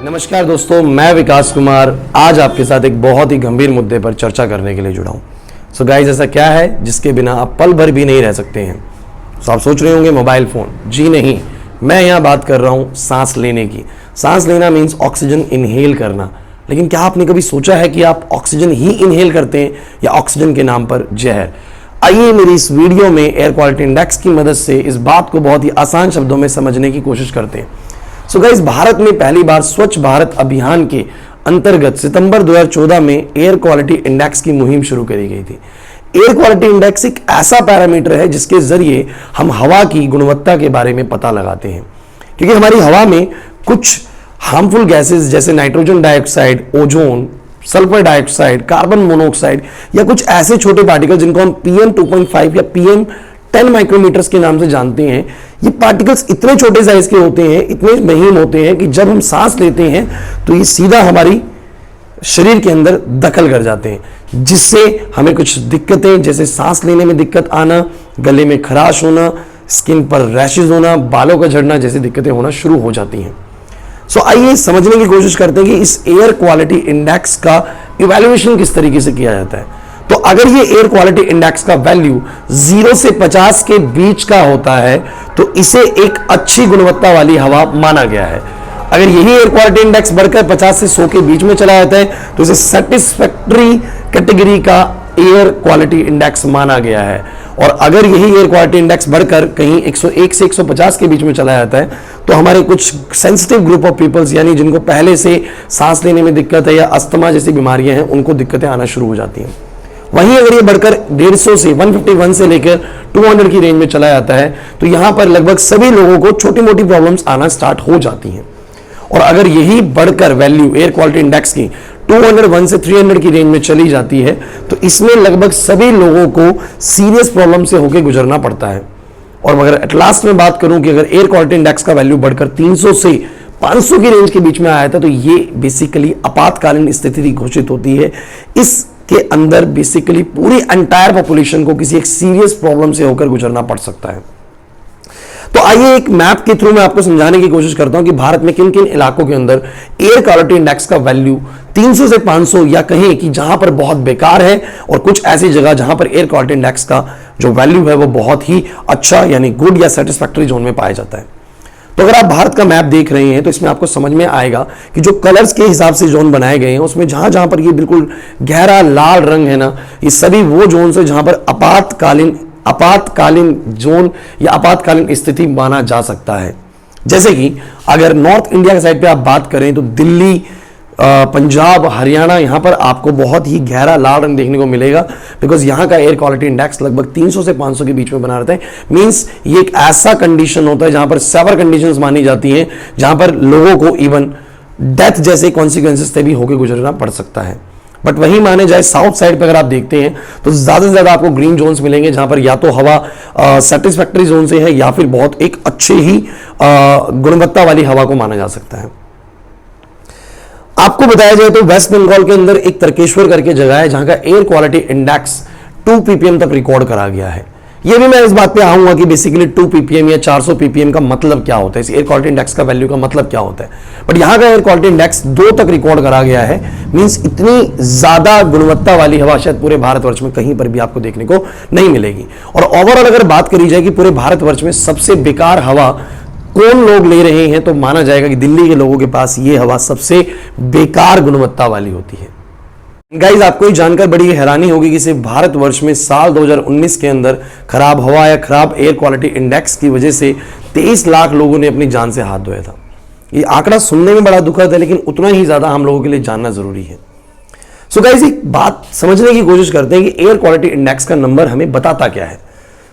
नमस्कार दोस्तों, मैं विकास कुमार आज आपके साथ एक बहुत ही गंभीर मुद्दे पर चर्चा करने के लिए जुड़ा हूं। सो गाइस, ऐसा क्या है जिसके बिना आप पल भर भी नहीं रह सकते हैं? सो आप सोच रहे होंगे मोबाइल फोन। जी नहीं, मैं यहाँ बात कर रहा हूँ सांस लेने की। सांस लेना मीन्स ऑक्सीजन इनहेल करना। लेकिन क्या आपने कभी सोचा है कि आप ऑक्सीजन ही इनहेल करते हैं या ऑक्सीजन के नाम पर जहर? आइए मेरी इस वीडियो में एयर क्वालिटी इंडेक्स की मदद से इस बात को बहुत ही आसान शब्दों में समझने की कोशिश करते हैं। सो गाइस, भारत में पहली बार स्वच्छ भारत अभियान के अंतर्गत सितंबर 2014 में एयर क्वालिटी इंडेक्स की मुहिम शुरू करी गई थी। एयर क्वालिटी इंडेक्स एक ऐसा पैरामीटर है जिसके जरिए हम हवा की गुणवत्ता के बारे में पता लगाते हैं, क्योंकि हमारी हवा में कुछ हार्मफुल गैसेस जैसे nitrogen dioxide, ozone, sulphur dioxide, carbon monoxide या कुछ ऐसे छोटे पार्टिकल जिनको हम PM 2.5 या PM 10 माइक्रोमीटर्स के नाम से जानते हैं। ये पार्टिकल्स इतने छोटे साइज के होते हैं, इतने महीन होते हैं कि जब हम सांस लेते हैं तो ये सीधा हमारी शरीर के अंदर दखल कर जाते हैं, जिससे हमें कुछ दिक्कतें जैसे सांस लेने में दिक्कत आना, गले में खराश होना, स्किन पर रैशेज होना, बालों का झड़ना जैसी दिक्कतें होना शुरू हो जाती हैं। सो आइए समझने की कोशिश करते हैं कि इस एयर क्वालिटी इंडेक्स का इवैल्यूएशन किस तरीके से किया जाता है। तो अगर ये एयर क्वालिटी इंडेक्स का वैल्यू 0 से 50 के बीच का होता है तो इसे एक अच्छी गुणवत्ता वाली हवा माना गया है। अगर यही एयर क्वालिटी इंडेक्स बढ़कर 50 से 100 के बीच में चला जाता है तो इसे सेटिस्फैक्टरी कैटेगरी का एयर क्वालिटी इंडेक्स माना गया है। और अगर यही एयर क्वालिटी इंडेक्स बढ़कर कहीं 101 से 150 के बीच में चला जाता है तो हमारे कुछ सेंसिटिव ग्रुप ऑफ पीपल्स, यानी जिनको पहले से सांस लेने में दिक्कत है या अस्थमा जैसी बीमारियां हैं, उनको दिक्कतें आना शुरू हो जाती हैं। वहीं अगर ये बढ़कर 150 से 151 से लेकर 200 की रेंज में चला जाता है तो यहां पर लगभग सभी लोगों को छोटी मोटी प्रॉब्लम्स आना स्टार्ट हो जाती हैं। और अगर यही बढ़कर वैल्यू एयर क्वालिटी इंडेक्स की 201 से 300 की रेंज में चली जाती है तो इसमें लगभग सभी लोगों को सीरियस प्रॉब्लम से होकर गुजरना पड़ता है। और अगर एट लास्ट में बात करूं कि अगर एयर क्वालिटी इंडेक्स का वैल्यू बढ़कर 300 से 500 की रेंज के बीच में आया था तो ये बेसिकली आपातकालीन स्थिति घोषित होती है। इसके अंदर बेसिकली पूरी एंटायर पॉपुलेशन को किसी एक सीरियस प्रॉब्लम से होकर गुजरना पड़ सकता है। तो आइए एक मैप के थ्रू मैं आपको समझाने की कोशिश करता हूं कि भारत में किन किन इलाकों के अंदर एयर क्वालिटी इंडेक्स का वैल्यू 300 से 500 या कहें कि जहां पर बहुत बेकार है, और कुछ ऐसी जगह जहां पर एयर क्वालिटी इंडेक्स का जो वैल्यू है वो बहुत ही अच्छा यानी गुड या सेटिस्फैक्टरी जोन में पाया जाता है। तो अगर आप भारत का मैप देख रहे हैं तो इसमें आपको समझ में आएगा कि जो कलर्स के हिसाब से जोन बनाए गए हैं उसमें जहां जहां पर ये बिल्कुल गहरा लाल रंग है ना, ये सभी वो जोन है जहां पर आपातकालीन जोन या आपातकालीन स्थिति माना जा सकता है। जैसे कि अगर नॉर्थ इंडिया के साइड पे आप बात करें तो दिल्ली, पंजाब, हरियाणा, यहां पर आपको बहुत ही गहरा लाल रंग देखने को मिलेगा, बिकॉज यहां का एयर क्वालिटी इंडेक्स लगभग 300 से 500 के बीच में बना रहता है। मींस ये एक ऐसा कंडीशन होता है जहां पर सेवर कंडीशंस मानी जाती हैं, जहां पर लोगों को इवन डेथ जैसे कॉन्सिक्वेंसेस से भी होकर गुजरना पड़ सकता है। बट वही माने जाए साउथ साइड पे अगर आप देखते हैं तो ज्यादा से ज्यादा आपको ग्रीन जोन्स मिलेंगे, जहां पर या तो हवा सेटिस्फैक्टरी जोन से है या फिर बहुत एक अच्छे ही गुणवत्ता वाली हवा को माना जा सकता है। आपको बताया जाए तो वेस्ट बंगाल के अंदर एक तर्केश्वर करके जगह है जहां का एयर क्वालिटी इंडेक्स 2 ppm तक रिकॉर्ड करा गया है। ये भी मैं इस बात पे आऊंगा कि बेसिकली 2 ppm या 400 ppm का मतलब क्या होता है, इस एयर क्वालिटी इंडेक्स का वैल्यू का मतलब क्या होता है। बट यहां का एयर क्वालिटी इंडेक्स 2 तक रिकॉर्ड करा गया है। मींस इतनी ज्यादा गुणवत्ता वाली हवा शायद पूरे भारतवर्ष में कहीं पर भी आपको देखने को नहीं मिलेगी। और ओवरऑल अगर बात करी जाए कि पूरे भारतवर्ष में सबसे बेकार हवा कौन लोग ले रहे हैं तो माना जाएगा कि दिल्ली के लोगों के पास ये हवा सबसे बेकार गुणवत्ता वाली होती है। गाइज, आपको ये जानकर बड़ी हैरानी होगी कि सिर्फ भारतवर्ष में साल 2019 के अंदर खराब हवा या खराब एयर क्वालिटी इंडेक्स की वजह से 23 लाख लोगों ने अपनी जान से हाथ धोया था। ये आंकड़ा सुनने में बड़ा दुखद है, लेकिन उतना ही ज्यादा हम लोगों के लिए जानना जरूरी है। सो गाइज, एक बात समझने की कोशिश करते हैं कि एयर क्वालिटी इंडेक्स का नंबर हमें बताता क्या है।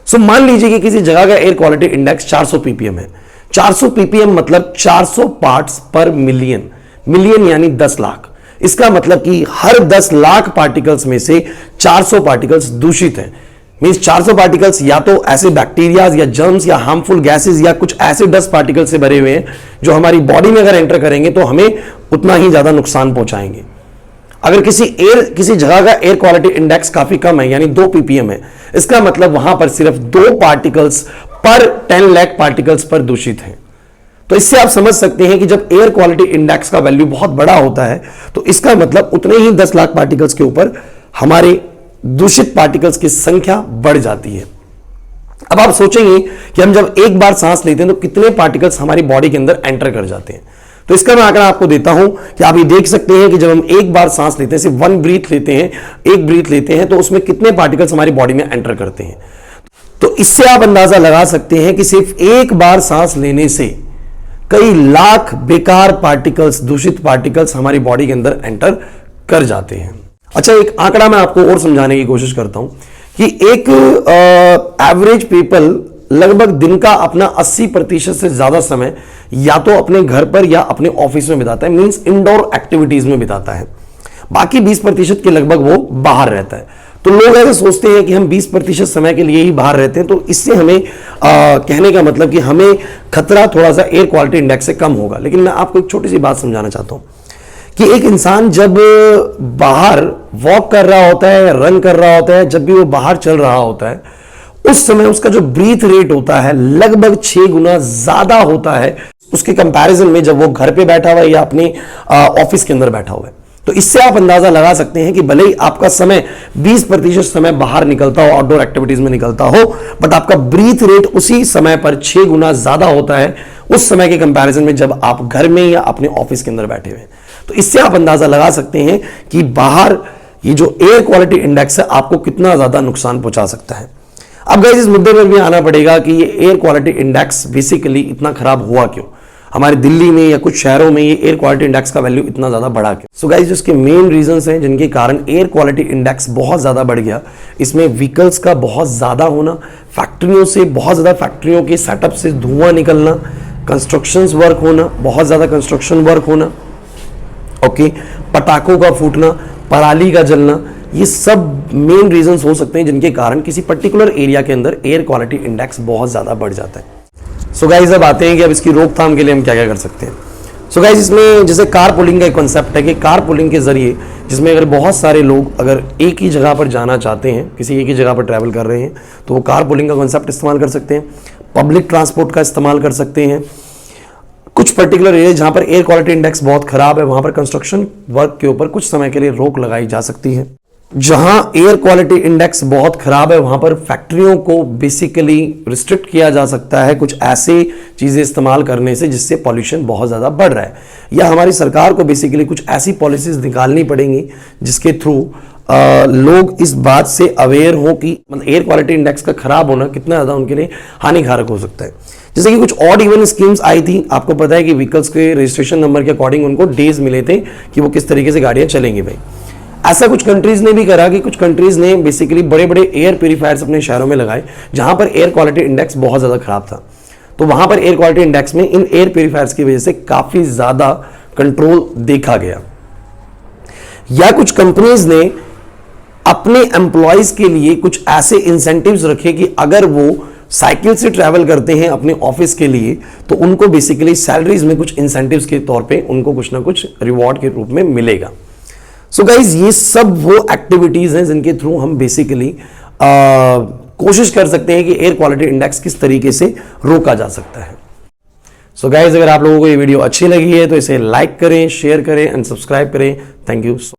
सो मान लीजिए कि किसी जगह का एयर क्वालिटी इंडेक्स 400 ppm है। 400 ppm मतलब 400 पार्ट्स पर मिलियन, मिलियन यानी 10 लाख। इसका मतलब कि हर 10 लाख पार्टिकल्स में से 400 पार्टिकल्स दूषित हैं। मींस 400 पार्टिकल्स या तो ऐसे बैक्टीरियाज या जर्म्स या हार्मफुल गैसेस या कुछ ऐसे डस्ट पार्टिकल्स से भरे हुए हैं जो हमारी बॉडी में अगर एंटर करेंगे तो हमें उतना ही ज्यादा नुकसान पहुंचाएंगे। अगर किसी जगह का एयर क्वालिटी इंडेक्स काफी कम है यानी 2 ppm है, इसका मतलब वहां पर सिर्फ 2 पार्टिकल्स पर 10 लाख पार्टिकल्स पर दूषित है। तो इससे आप समझ सकते हैं कि जब एयर क्वालिटी इंडेक्स का वैल्यू बहुत बड़ा होता है तो इसका मतलब उतने ही 10 लाख पार्टिकल्स के ऊपर हमारे दूषित पार्टिकल्स की संख्या बढ़ जाती है। अब आप सोचेंगे कि हम जब एक बार सांस लेते हैं तो कितने पार्टिकल्स हमारी बॉडी के अंदर एंटर कर जाते हैं। तो इसका मैं आंकड़ा आपको देता हूं कि आप ये देख सकते हैं कि जब हम एक बार सांस लेते हैं, सिर्फ वन ब्रीथ लेते हैं, एक ब्रीथ लेते हैं, तो उसमें कितने पार्टिकल्स हमारी बॉडी में एंटर करते हैं। तो इससे आप अंदाजा लगा सकते हैं कि सिर्फ एक बार सांस लेने से कई लाख बेकार पार्टिकल्स, दूषित पार्टिकल्स हमारी बॉडी के अंदर एंटर कर जाते हैं। अच्छा, एक आंकड़ा मैं आपको और समझाने की कोशिश करता हूं कि एक एवरेज पीपल लगभग दिन का अपना 80% से ज्यादा समय या तो अपने घर पर या अपने ऑफिस में बिताता है, मींस इंडोर एक्टिविटीज में बिताता है। बाकी 20% के लगभग वो बाहर रहता है। तो लोग ऐसे सोचते हैं कि हम 20% समय के लिए ही बाहर रहते हैं, तो इससे हमें कहने का मतलब कि हमें खतरा थोड़ा सा एयर क्वालिटी इंडेक्स से कम होगा। लेकिन मैं आपको एक छोटी सी बात समझाना चाहता हूं कि एक इंसान जब बाहर वॉक कर रहा होता है, रन कर रहा होता है, जब भी वो बाहर चल रहा होता है, उस समय उसका जो ब्रीथ रेट होता है लगभग 6 गुना ज्यादा होता है उसके कंपैरिजन में जब वो घर पे बैठा हुआ है या अपने ऑफिस के अंदर बैठा हुआ है। तो इससे आप अंदाजा लगा सकते हैं कि भले ही आपका समय 20% समय बाहर निकलता हो, आउटडोर एक्टिविटीज में निकलता हो, बट आपका ब्रीथ रेट उसी समय पर 6 गुना ज्यादा होता है उस समय के कंपैरिजन में जब आप घर में या अपने ऑफिस के अंदर बैठे हुए हैं। तो इससे आप अंदाजा लगा सकते हैं कि बाहर ये जो एयर क्वालिटी इंडेक्स है आपको कितना ज्यादा नुकसान पहुंचा सकता है। अब गाइस इस मुद्दे पर भी आना पड़ेगा कि ये एयर क्वालिटी इंडेक्स बेसिकली इतना खराब हुआ क्यों, हमारे दिल्ली में या कुछ शहरों में ये एयर क्वालिटी इंडेक्स का वैल्यू इतना ज्यादा बढ़ा क्यों। सो गाइस इसके मेन रीजंस हैं जिनके कारण एयर क्वालिटी इंडेक्स बहुत ज्यादा बढ़ गया। इसमें व्हीकल्स का बहुत ज्यादा होना, फैक्ट्रियों से बहुत ज्यादा, फैक्ट्रियों के सेटअप से धुआं निकलना, कंस्ट्रक्शन वर्क होना, बहुत ज्यादा कंस्ट्रक्शन वर्क होना, ओके, पटाखों का फूटना, पराली का जलना, ये सब मेन रीजंस हो सकते हैं जिनके कारण किसी पर्टिकुलर एरिया के अंदर एयर क्वालिटी इंडेक्स बहुत ज्यादा बढ़ जाता है। सो गाइस अब आते हैं कि अब इसकी रोकथाम के लिए हम क्या क्या कर सकते हैं। सो गाइस इसमें जैसे कार पुलिंग का एक कॉन्सेप्ट है कि कार पुलिंग के जरिए, जिसमें अगर बहुत सारे लोग अगर एक ही जगह पर जाना चाहते हैं, किसी एक ही जगह पर ट्रैवल कर रहे हैं, तो वो कार पुलिंग का कॉन्सेप्ट इस्तेमाल कर सकते हैं। पब्लिक ट्रांसपोर्ट का इस्तेमाल कर सकते हैं। कुछ पर्टिकुलर एरिया जहां पर एयर क्वालिटी इंडेक्स बहुत खराब है वहां पर कंस्ट्रक्शन वर्क के ऊपर कुछ समय के लिए रोक लगाई जा सकती है। जहां एयर क्वालिटी इंडेक्स बहुत खराब है वहां पर फैक्ट्रियों को बेसिकली रिस्ट्रिक्ट किया जा सकता है कुछ ऐसे चीजें इस्तेमाल करने से जिससे पॉल्यूशन बहुत ज्यादा बढ़ रहा है, या हमारी सरकार को बेसिकली कुछ ऐसी पॉलिसीज निकालनी पड़ेंगी जिसके थ्रू लोग इस बात से अवेयर हो कि मतलब एयर क्वालिटी इंडेक्स का खराब होना कितना ज्यादा उनके लिए हानिकारक हो सकता है। जैसे कि कुछ ऑड इवन स्कीम्स आई थी, आपको पता है कि व्हीकल्स के रजिस्ट्रेशन नंबर के अकॉर्डिंग उनको डेज मिले थे कि वो किस तरीके से गाड़ियां चलेंगी। भाई ऐसा कुछ कंट्रीज ने भी करा कि कुछ कंट्रीज ने बेसिकली बड़े बड़े एयर प्यूरीफायर्स अपने शहरों में लगाए जहां पर एयर क्वालिटी इंडेक्स बहुत ज्यादा खराब था। तो वहां पर एयर क्वालिटी इंडेक्स में इन एयर प्यूरीफायर्स की वजह से काफी ज्यादा कंट्रोल देखा गया। या कुछ कंपनीज ने अपने एम्प्लॉयज के लिए कुछ ऐसे इंसेंटिव्स रखे कि अगर वो साइकिल से ट्रैवल करते हैं अपने ऑफिस के लिए तो उनको बेसिकली सैलरीज में कुछ इंसेंटिव्स के तौर पे उनको कुछ ना कुछ रिवॉर्ड के रूप में मिलेगा। सो गाइज ये सब वो एक्टिविटीज हैं जिनके थ्रू हम बेसिकली कोशिश कर सकते हैं कि एयर क्वालिटी इंडेक्स किस तरीके से रोका जा सकता है। सो गाइज अगर आप लोगों को ये वीडियो अच्छी लगी है तो इसे लाइक करें, शेयर करें एंड सब्सक्राइब करें। Thank you.